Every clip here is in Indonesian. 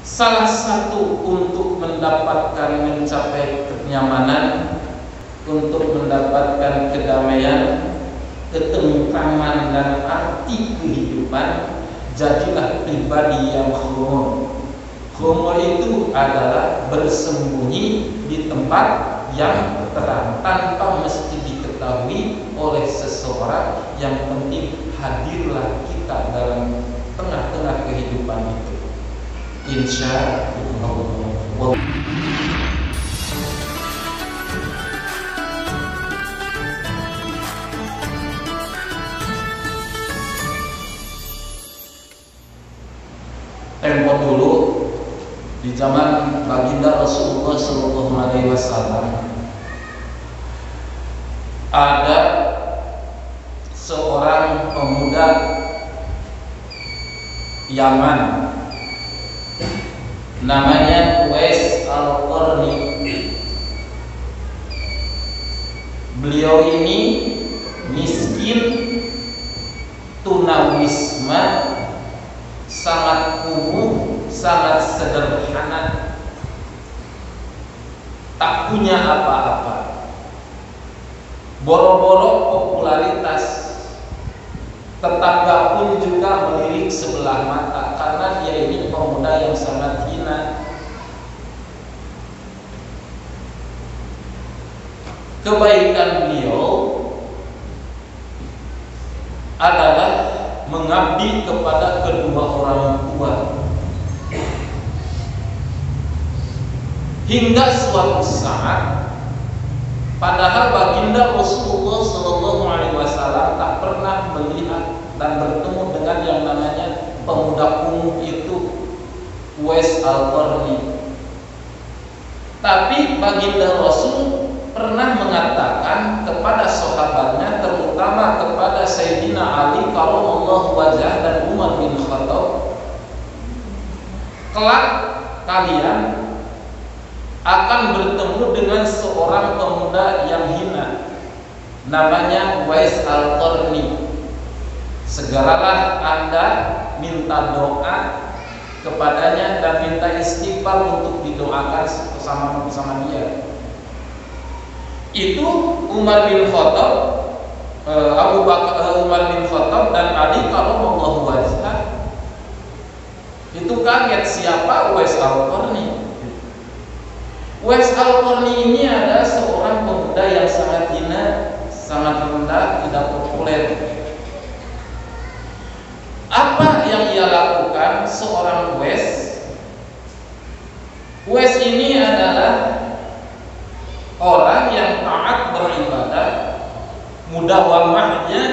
Salah satu untuk mendapatkan mencapai kenyamanan, untuk mendapatkan kedamaian, ketentraman dan arti kehidupan, jadilah pribadi yang khumul. Khumul itu adalah bersembunyi di tempat yang terang tanpa mesti diketahui oleh seseorang. Yang penting hadirlah kita dalam tengah-tengah kehidupan itu. Insya Allah. Tempo dulu di zaman baginda Rasulullah SAW ada seorang pemuda Yaman, namanya Uwais Al-Qarni. Beliau ini miskin, tunawisma, sangat kumuh, sangat sederhana, tak punya apa-apa. Boro-boro popularitas, tetangga pun juga melirik sebelah mata karena dia ini pemuda yang sangat hina. Kebaikan beliau adalah mengabdi kepada kedua orang tua. Hingga suatu saat, padahal baginda Rasulullah SAW tak pernah melihat dan bertemu dengan yang namanya pemuda kumuh itu, Uwais Al-Qarni. Tapi baginda Rasul pernah mengatakan kepada sahabatnya, terutama kepada Sayyidina Ali karramallahu wajhah dan Umar bin Khattab, kelak kalian akan bertemu dengan seorang pemuda yang hina, namanya Uwais Al-Qarni. Segeralah Anda minta doa kepadanya dan minta istighfar untuk didoakan bersama dia. Itu Umar bin Khattab, Umar bin Khattab dan Ali karramallahu wajhah itu kaget, siapa Uwais Al-Qarni? Uwais Al-Qarni ini adalah seorang pemuda yang sangat hina, sangat rendah, tidak populer. Apa yang ia lakukan seorang Uwais? Uwais ini adalah orang yang taat beribadah, mudawamahnya,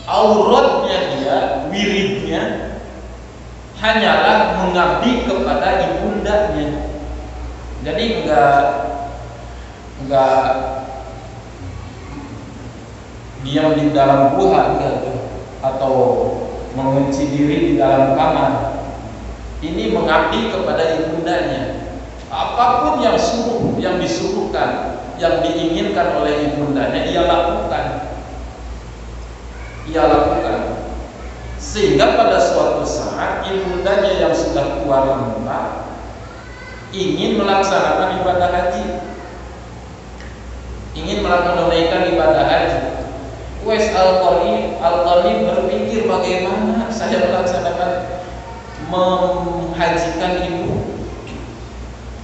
auratnya dia, wiridnya hanyalah mengabdi kepada ibundanya. Jadi enggak diam di dalam gua gitu, atau mengunci diri di dalam kamar. Ini mengabdi kepada ibundanya. Apapun yang disuruhkan, yang diinginkan oleh ibundanya, ia lakukan. Sehingga pada suatu saat ibundanya yang sudah tua renta ingin melaksanakan ibadah haji, ingin menunaikan ibadah haji. Uwais Al-Qarni berpikir, bagaimana saya melaksanakan menghajikan ibu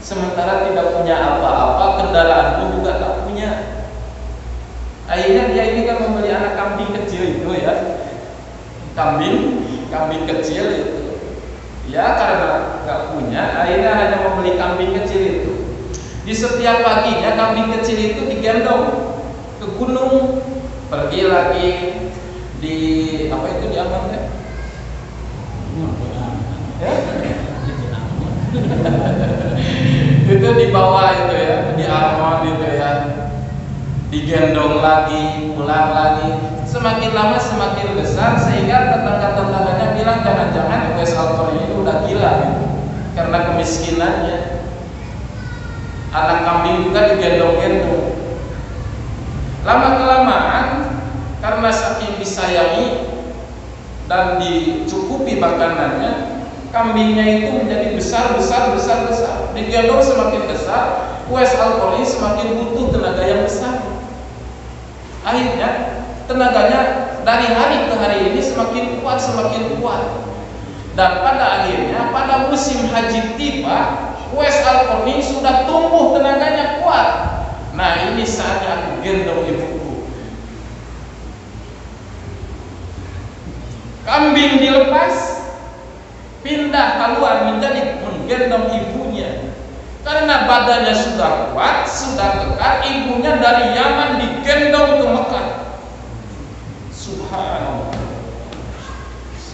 sementara tidak punya apa-apa, kendaraan pun juga tak punya. Akhirnya dia ini kan membeli anak kambing kecil itu ya, kambing kecil itu. Ya karena nggak punya, akhirnya hanya membeli kambing kecil itu. Di setiap paginya kambing kecil itu digendong ke gunung, pergi lagi di apa itu diamankan? Ya? Itu dibawa itu ya, diarmon itu ya, digendong lagi, pulang lagi. Semakin lama semakin besar sehingga tetangga-tetangganya bilang jangan-jangan Uwais Al-Qarni itu udah gila gitu, karena kemiskinannya. Anak kambing juga digendong-gendong. Lama-kelamaan karena saking disayangi dan dicukupi makanannya, kambingnya itu menjadi besar. Digendong semakin besar, Uwais Al-Qarni semakin butuh tenaga yang besar. Akhirnya tenaganya dari hari ke hari ini semakin kuat. Dan pada akhirnya pada musim haji tiba, Uwais Al-Qarni sudah tumbuh tenaganya kuat. Nah, ini saatnya aku gendong ibuku. Kambing dilepas, pindah haluan menjadi menggendong ibunya. Karena badannya sudah kuat, sudah kekar, ibunya dari Yaman digendong ke Mekah. Subhanallah.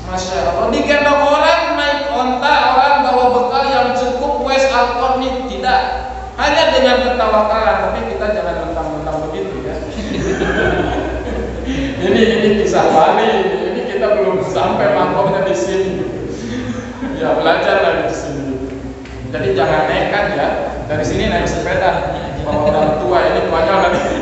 Masya Allah, digendong orang naik onta, orang bawa bekal yang cukup. Uwais Al-Qarni tidak, hanya dengan ketawakalan. Tapi kita jangan mentang-mentang begitu ya. ini kisah Bali. Ini kita belum sampai makomnya di sini. Ya belajar lagi di sini. Jadi jangan nekat ya. Dari sini naik sepeda, bawa orang tua ini konyol nanti.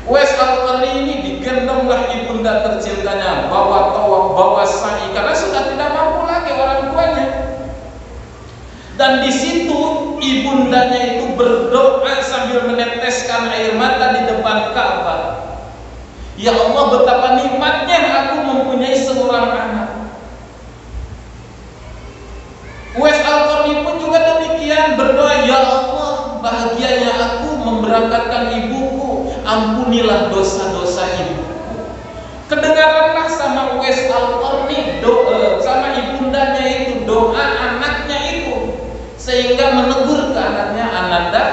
Uwais Al-Qarni ini digendonglah ibunda tercintanya, bawa tawaf, bawa sa'i, karena sudah tidak mampu lagi orang tuanya. Dan di situ ibundanya itu berdoa sambil meneteskan air mata di depan Ka'bah. Ya Allah, betapa nikmatnya aku mempunyai seorang anak. Uwais Al-Qarni pun juga demikian berdoa, ya Allah, bahagianya aku memberangkatkan ibuku, ampunilah dosa-dosa ibuku. Kedengaranlah sama Uwais Al-Qarni sama ibundanya itu doa anaknya itu, sehingga menegur ke anaknya, Ananda,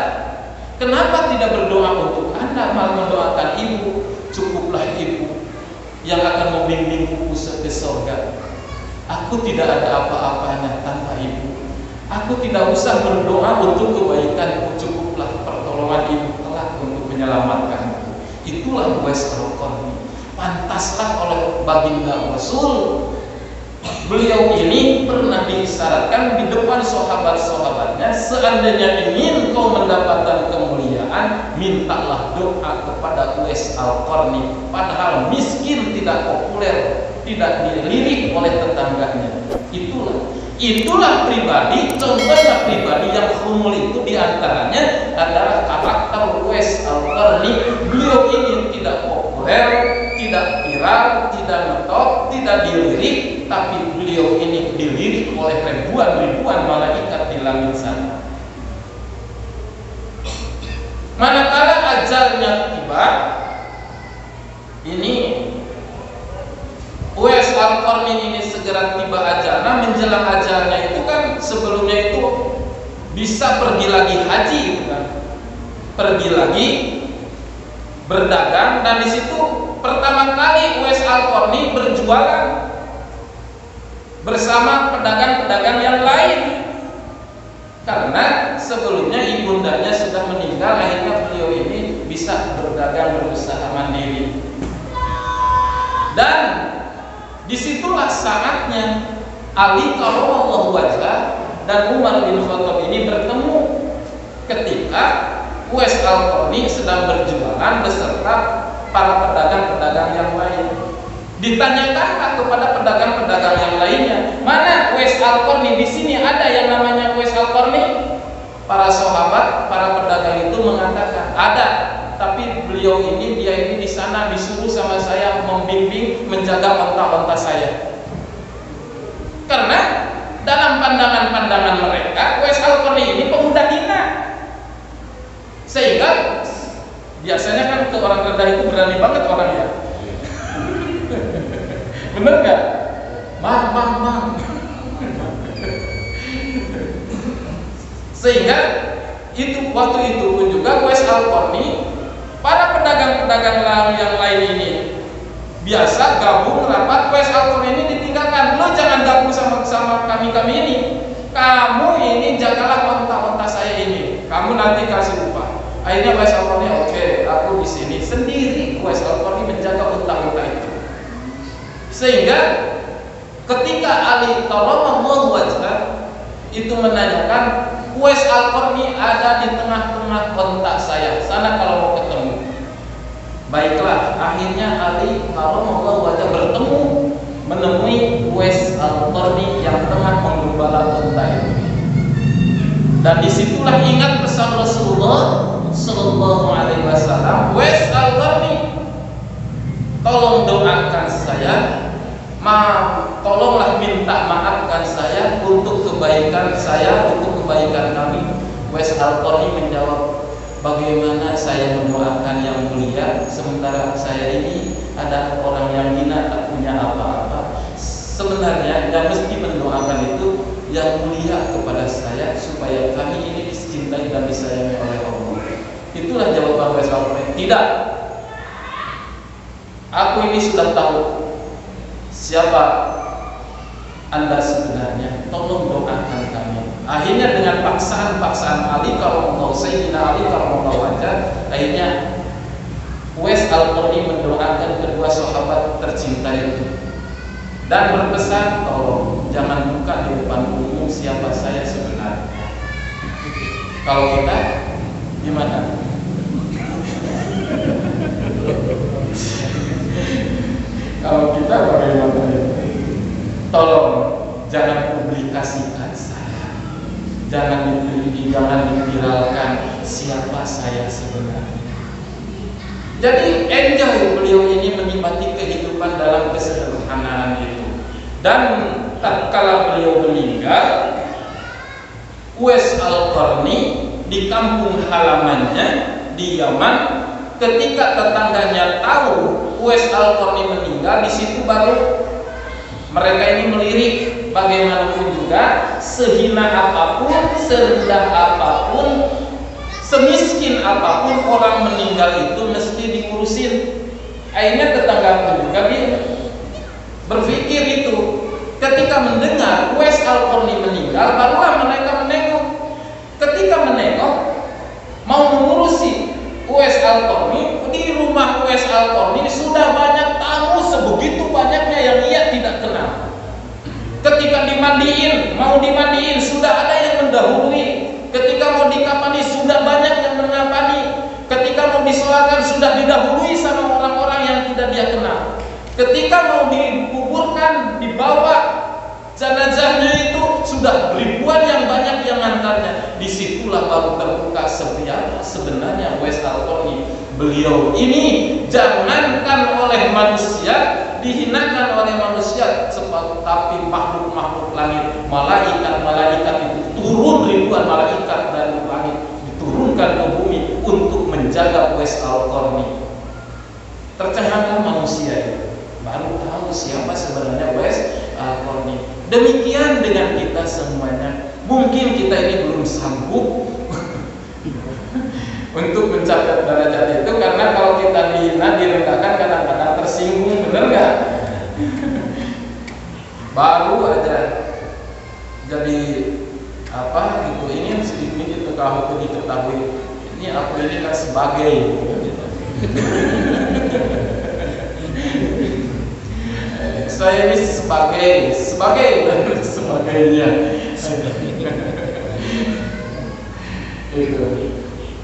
kenapa tidak berdoa untuk Anda, malah mendoakan ibu? Cukuplah ibu yang akan membimbingku ke surga. Aku tidak ada apa-apanya tanpa ibu. Aku tidak usah berdoa untuk kebaikanku, cukuplah pertolongan ibu telah untuk menyelamatkanku. Itulah Uwais Al-Qarni. Pantaslah oleh baginda Rasul. Beliau ini pernah diisyaratkan di depan sahabat-sahabatnya, seandainya ingin kau mendapatkan kemuliaan, mintalah doa kepada Uwais Al-Qarni. Padahal miskin, tidak populer, tidak dilirik oleh tetangganya. Itulah pribadi, contohnya pribadi yang humul itu diantaranya adalah karakter Uwais Al-Qarni. Beliau ini tidak populer, tidak viral, tidak ngetop, tidak dilirik, tapi beliau ini dilirik oleh ribuan malaikat di langit sana. Manakala ajalnya tiba, ini Uwais Al-Qarni ini segera tiba ajalnya. Menjelang ajalnya itu kan sebelumnya itu bisa pergi lagi haji, kan? Pergi lagi berdagang, dan di situ pertama kali Uwais Al-Qarni berjualan bersama pedagang-pedagang yang lain. Karena sebelumnya ibundanya sudah meninggal, akhirnya beliau ini bisa berdagang, berusaha mandiri. Dan disitulah saatnya Ali karramallahu wajhah dan Umar bin Khattab ini bertemu ketika Uwais Al-Qarni sedang berjualan beserta para pedagang-pedagang yang lain. Ditanyakanlah kepada pedagang-pedagang yang lainnya, mana Uwais Al-Qarni? Di sini ada yang namanya Uwais Al-Qarni? Para sahabat, para pedagang itu mengatakan ada, tapi beliau ini, dia ini di sana disuruh sama saya membimbing, menjaga onta-onta saya. Karena dalam pandangan-pandangan mereka, Uwais Al-Qarni ini pemuda hina. Sehingga biasanya kan ke orang rendah itu berani banget orang ya. Bener nggak? Mang. Sehingga itu waktu itu pun juga Uwais Al-Qarni, para pedagang-pedagang yang lain ini biasa gabung rapat. Uwais Al-Qarni ini ditinggalkan. Lo jangan gabung sama kami ini. Kamu ini jagalah onta-onta saya ini. Kamu nanti kasih upah. Akhirnya Uwais Al-Qarni, oke, aku di sini sendiri. Uwais Al-Qarni menjaga onta-onta itu. Sehingga ketika Ali karramallahu wajhah itu menanyakan, Uwais Al-Qarni ada di tengah-tengah kontak saya, sana kalau mau ketemu. Baiklah, akhirnya Ali karramallahu wajhah bertemu Dan disitulah ingat pesan Rasulullah Sallallahu Alaihi Wasallam, wes al-Qarni, tolong doakan saya, tolonglah minta maafkan saya untuk kebaikan saya, untuk kebaikan kami. Wes al-Qarni menjawab, bagaimana saya mendoakan yang mulia sementara saya ini ada orang yang hina, tak punya apa-apa. Sebenarnya yang mesti mendoakan itu yang mulia kepada saya supaya kami ini dicintai dan disayangi oleh Allah. Itulah jawaban Wes al-Qarni. Tidak, aku ini sudah tahu siapa Anda sebenarnya, tolong doakan kami. Akhirnya dengan paksaan Ali karramallahu Sayyidina Ali karramallahu wajah, akhirnya Wes al-Qarni mendoakan kedua sahabat tercinta itu dan berpesan, tolong jangan buka di depan umum siapa saya sebenarnya. Kalau kita gimana? Kalau kita bagaimana? Tolong jangan publikasikan saya, jangan diviralkan siapa saya sebenarnya. Jadi enjoy beliau ini menikmati kehidupan dalam kesederhanaan itu. Dan tatkala beliau meninggal, Uwais al-Qarni di kampung halamannya di Yaman, ketika tetangganya tahu Uwais al-Qarni meninggal, di situ baru mereka ini melirik. Bagaimanapun juga, sehina apapun, serendah apapun, semiskin apapun orang meninggal itu mesti diurusin. Akhirnya tetangga pun juga berpikir itu. Ketika mendengar Uwais al-Qarni meninggal, barulah mereka menengok. Ketika menengok, mau mengurusi Uwais al-Qarni, di rumah Uwais al-Qarni sudah banyak tamu, sebegitu banyaknya yang ia tidak kenal. Ketika mau dimandiin, sudah ada yang mendahului. Ketika mau dikafani, sudah banyak yang mengafani. Ketika mau disolatkan, sudah didahului sama orang-orang yang tidak dia kenal. Ketika mau dikuburkan, dibawa jenazahnya itu sudah ribuan yang banyak yang ngantarnya. Disitulah baru terbuka sebenarnya Uwais al-Qarni. Beliau ini jangankan oleh manusia, dihinakan oleh manusia, tapi makhluk-makhluk langit, malaikat itu turun, ribuan malaikat dari langit diturunkan ke bumi untuk menjaga Uwais al-Qarni. Tercenganglah manusia itu, baru tahu siapa sebenarnya Uwais al-Qarni. Demikian dengan kita semuanya. Mungkin kita ini belum sanggup untuk mencapai derajat itu, karena kalau kita dihina, direndahkan, kadang-kadang tersinggung, benar nggak? Baru aja jadi apa gitu, ingin sedikit diketahui ini aku ini kan sebagai gitu. Saya ini sebagainya itu.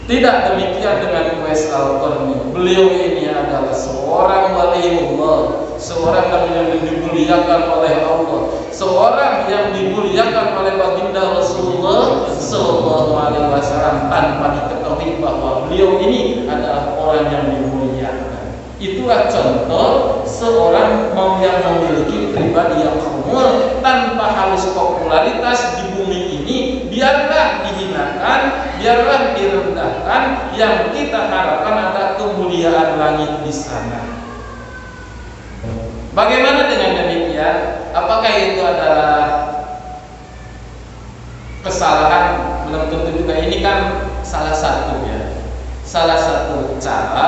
Tidak demikian dengan Uwais al-Qarni. Beliau ini adalah seorang waliullah, seorang yang dimuliakan oleh Allah, seorang yang dimuliakan oleh baginda Rasulullah Sallallahu Alaihi Wasallam tanpa diketahui bahwa beliau ini adalah orang yang dimuliakan. Itulah contoh seorang yang memiliki pribadi yang humble tanpa harus popularitas di bumi ini. Biarlah dihinakan, biarlah direndahkan, yang kita harapkan ada kemuliaan langit di sana. Bagaimana dengan demikian? Apakah itu adalah kesalahan? Belum tentu juga. Ini kan salah satu cara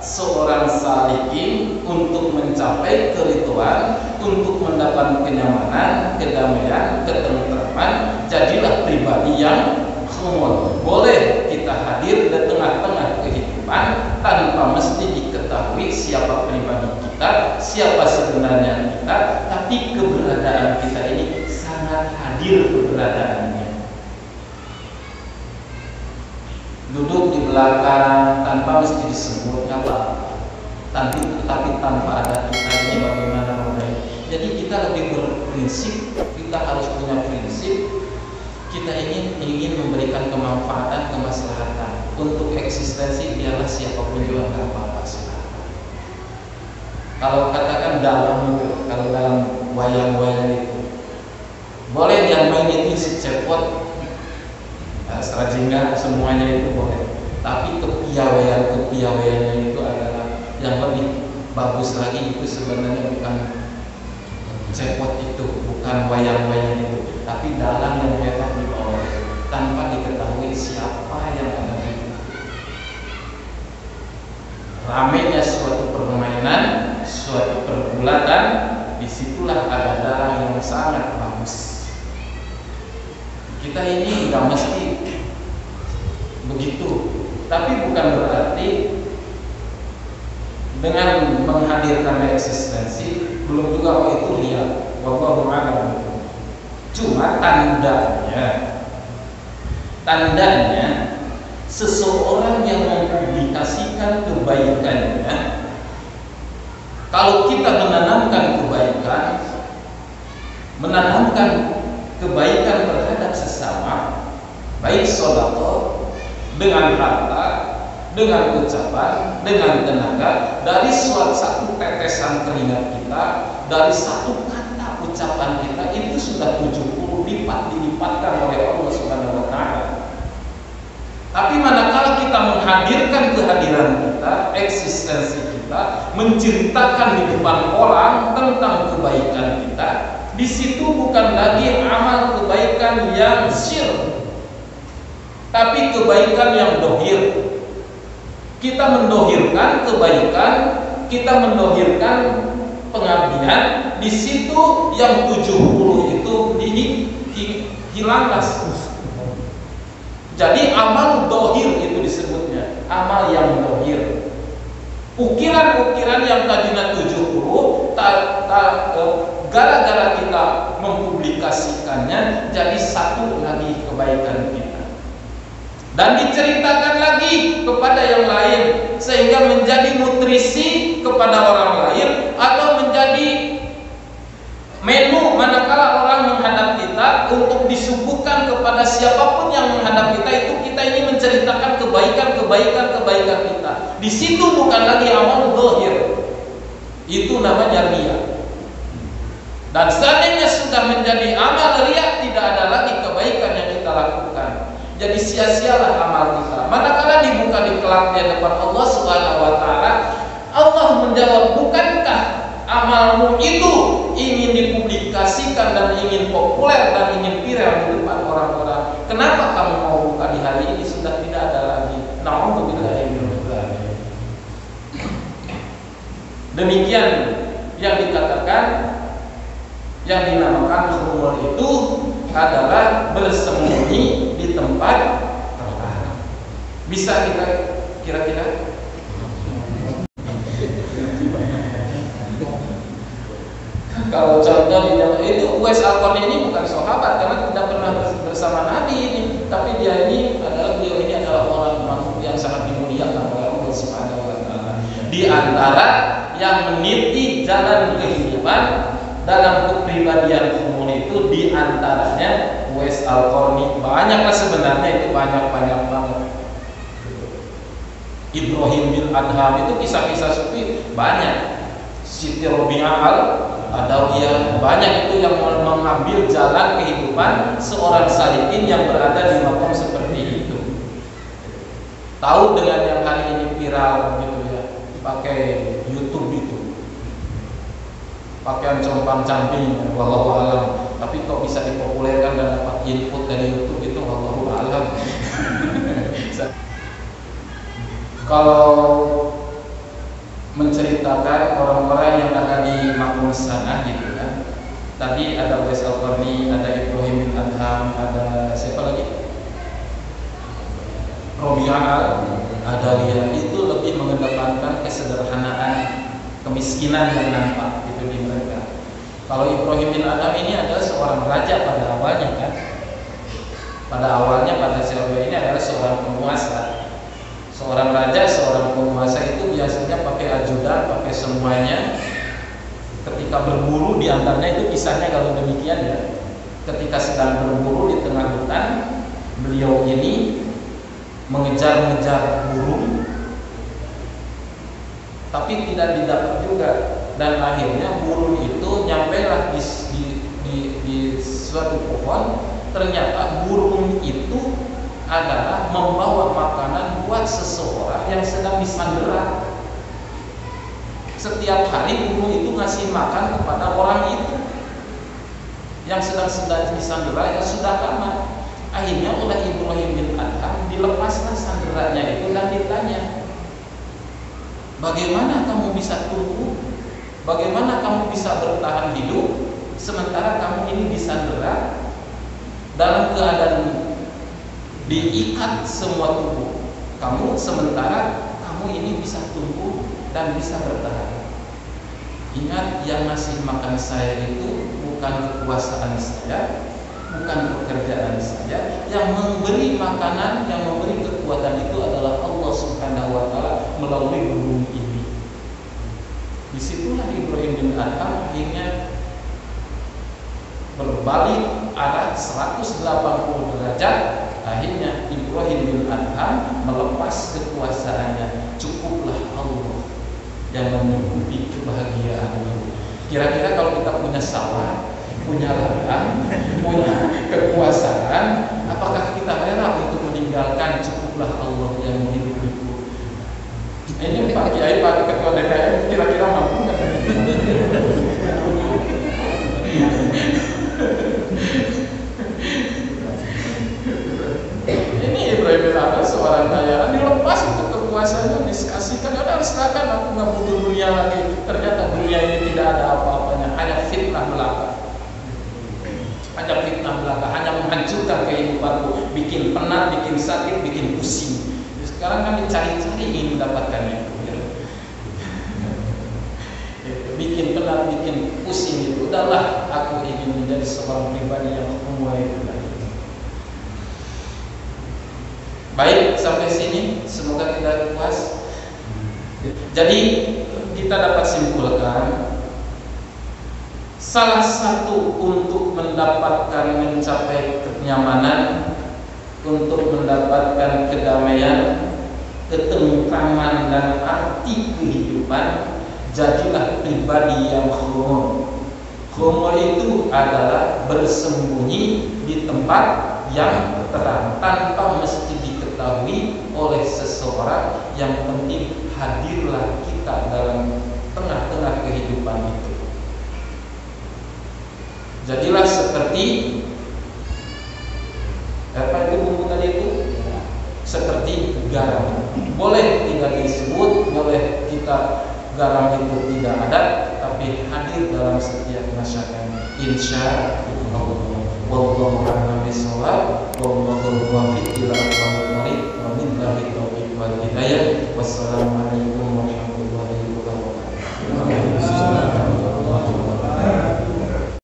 seorang salihin untuk mencapai keridhaan, untuk mendapat kenyamanan, kedamaian, ketentraman. Jadilah pribadi yang humble. Boleh kita hadir di tengah-tengah kehidupan tanpa mesti diketahui siapa pribadi kita, siapa sebenarnya kita, tapi keberadaan kita ini sangat hadir keberadaannya. Duduk di belakang tanpa mesti disebut apa, tapi tanpa ada kita ini bagaimana. Jadi kita lebih berprinsip, kita harus punya prinsip. kita ingin memberikan kemanfaatan, kemaslahatan untuk eksistensi, biarlah siapapun juga nggak apa-apa silahkan. Kalau katakan dalam itu, kalau dalam wayang-wayang itu boleh yang main itu si cepot, serajinga, semuanya itu boleh. Tapi kepiawaiannya itu adalah yang lebih bagus lagi. Itu sebenarnya bukan cepot itu, bukan wayang-wayang itu, tapi dalang yang memang dibawa tanpa diketahui siapa yang ada di situ. Ramainya suatu permainan, suatu pergulatan, disitulah ada dalang yang sangat bagus. Kita ini nggak mesti begitu, tapi bukan berarti dengan menghadirkan eksistensi belum juga itu lihat. Wallahu a'lam. Cuma tandanya seseorang yang mempublikasikan kebaikannya, kalau kita menanamkan kebaikan terhadap sesama, baik sedekah dengan harta, dengan ucapan, dengan tenaga, dari satu tetesan keringat kita, dari satu kata ucapan kita, itu sudah 70 lipat dilipatkan oleh Allah Subhanahu wa Ta'ala. Tapi manakala kita menghadirkan kehadiran kita, eksistensi kita, menceritakan di depan orang tentang kebaikan kita, di situ bukan lagi amal kebaikan yang syirk, tapi kebaikan yang dohir. Kita mendohirkan kebaikan, kita mendohirkan pengabdian, di situ yang 70 itu hilanglah. Jadi amal dohir itu disebutnya, amal yang dohir. Ukiran-ukiran yang tadinya 70, gara-gara kita mempublikasikannya, jadi satu lagi kebaikan kita. Dan diceritakan lagi kepada yang lain, sehingga menjadi nutrisi kepada orang lain, atau menjadi menu manakala orang menghadap kita untuk disuguhkan kepada siapapun yang menghadap kita, itu kita ini menceritakan kebaikan kita. Di situ bukan lagi amal zahir, itu namanya riya. Dan seandainya sudah menjadi amal riya, tidak ada lagi kebaikan yang kita lakukan. Jadi sia-sialah amal kita. Manakala dibuka di kelak di depan Allah Subhanahu wa Ta'ala, Allah menjawab, bukankah amalmu itu ingin dipublikasikan dan ingin populer dan ingin viral di depan orang-orang? Kenapa kamu mau buka di hari ini? Sudah tidak ada lagi. Na'udzubillahi min dzalik. Demikian yang dikatakan, yang dinamakan khumul itu adalah bersembunyi di tempat terlarang. Bisa kita kira-kira? Kalau contoh itu Uwais Al-Qarni ini bukan sahabat karena tidak pernah bersama Nabi ini, tapi beliau ini adalah orang yang sangat dimuliakan oleh Allah Subhanahu wa Ta'ala. Di antara yang meniti jalan kehidupan dalam kepribadian umum itu, di antaranya Uwais Al-Qarni. Banyaklah sebenarnya, itu banyak banget. Ibrahim bin Adham itu kisah-kisah sufi banyak. Siti Robi'ah Al-Adawiyah banyak, itu yang mengambil jalan kehidupan seorang salikin yang berada di makom seperti itu. Tahu dengan yang hari ini viral gitu ya, pakai YouTube itu, pakaian compang-camping, wallahu alam. Tapi kok bisa dipopulerkan dan dapat input dari YouTube itu, wallahu alam. Kalau menceritakan orang-orang yang ada di makmum sana gitu kan. Tadi ada Uwais Al-Qarni, ada Ibrahim bin Adham, ada siapa lagi? Robi'ah Al-Adawiyah. Itu lebih mengedepankan kesederhanaan, kemiskinan yang nampak itu di mereka. Kalau Ibrahim bin Adham ini adalah seorang raja pada awalnya kan. Pada siapa ini adalah seorang penguasa. Seorang raja, seorang penguasa itu biasanya pakai ajudan, pakai semuanya. Ketika berburu diantaranya, itu kisahnya kalau demikian ya. ketika sedang berburu di tengah hutan, beliau ini mengejar-ngejar burung, tapi tidak didapat juga. Dan akhirnya burung itu nyampailah di suatu pohon. Ternyata burung itu adalah membawa makanan buat seseorang yang sedang disandera. Setiap hari burung itu ngasih makan kepada orang itu yang sedang disandera, yang sudah lama. Akhirnya oleh Ibrahim bin Adham dilepaslah sanderanya itu dan ditanya, bagaimana kamu bisa tumbuh? Bagaimana kamu bisa bertahan hidup sementara kamu ini disandera dalam keadaan diikat semua tubuh kamu, sementara kamu ini bisa tumbuh dan bisa bertahan? Ingat, yang ngasih makan saya itu bukan kekuasaan saya, bukan pekerjaan saya. Yang memberi makanan, yang memberi kekuatan itu adalah Allah Subhanahu wa Ta'ala melalui burung ini. Disitulah Ibrahim bin Adham akhirnya berbalik arah 180 derajat. Akhirnya Ibrahim bin Adham melepas kekuasaannya. Cukuplah Allah yang menyuguhi kebahagiaannya. Kira-kira kalau kita punya sawah, punya ladang, punya kekuasaan, apakah kita rela untuk meninggalkan cukuplah Allah yang menghidupi? Ini Pak Kiai, Pak Ketua DPR, kira-kira mampu nggak? Ini Ibrahim bin Adham seorang kaya, dilepas itu kekuasaannya, dikasihkan, udah silakan, aku nggak butuh dunia lagi. Ternyata dunia ini tidak ada apa-apanya, hanya fitnah belaka. Hanya fitnah belaka, hanya menghancurkan kehidupanku, bikin penat, bikin sakit, bikin pusing. Sekarang kami cari-cari ingin mendapatkan itu, ya. Bikin penat, bikin pusing itu. Udahlah, aku ingin menjadi seorang pribadi yang memulai itu lagi. Baik, sampai sini semoga tidak puas. Jadi kita dapat simpulkan, salah satu untuk mendapatkan mencapai kenyamanan, untuk mendapatkan kedamaian, ketentraman dan arti kehidupan, jadilah pribadi yang khumul. Khumul itu adalah bersembunyi di tempat yang terang tanpa mesti diketahui oleh seseorang. Yang penting hadirlah kita dalam tengah-tengah kehidupan itu. Jadilah seperti apa itu bumbu tadi itu? Seperti garam. Boleh tidak disebut, boleh kita garam itu tidak ada, tapi hadir dalam setiap masyarakat. Insya Allah. Wallahu a'lam bishawab. Wallahu muwaffiq ila aqwamit thoriq. Wa billahi taufiq wal hidayah. Wassalamu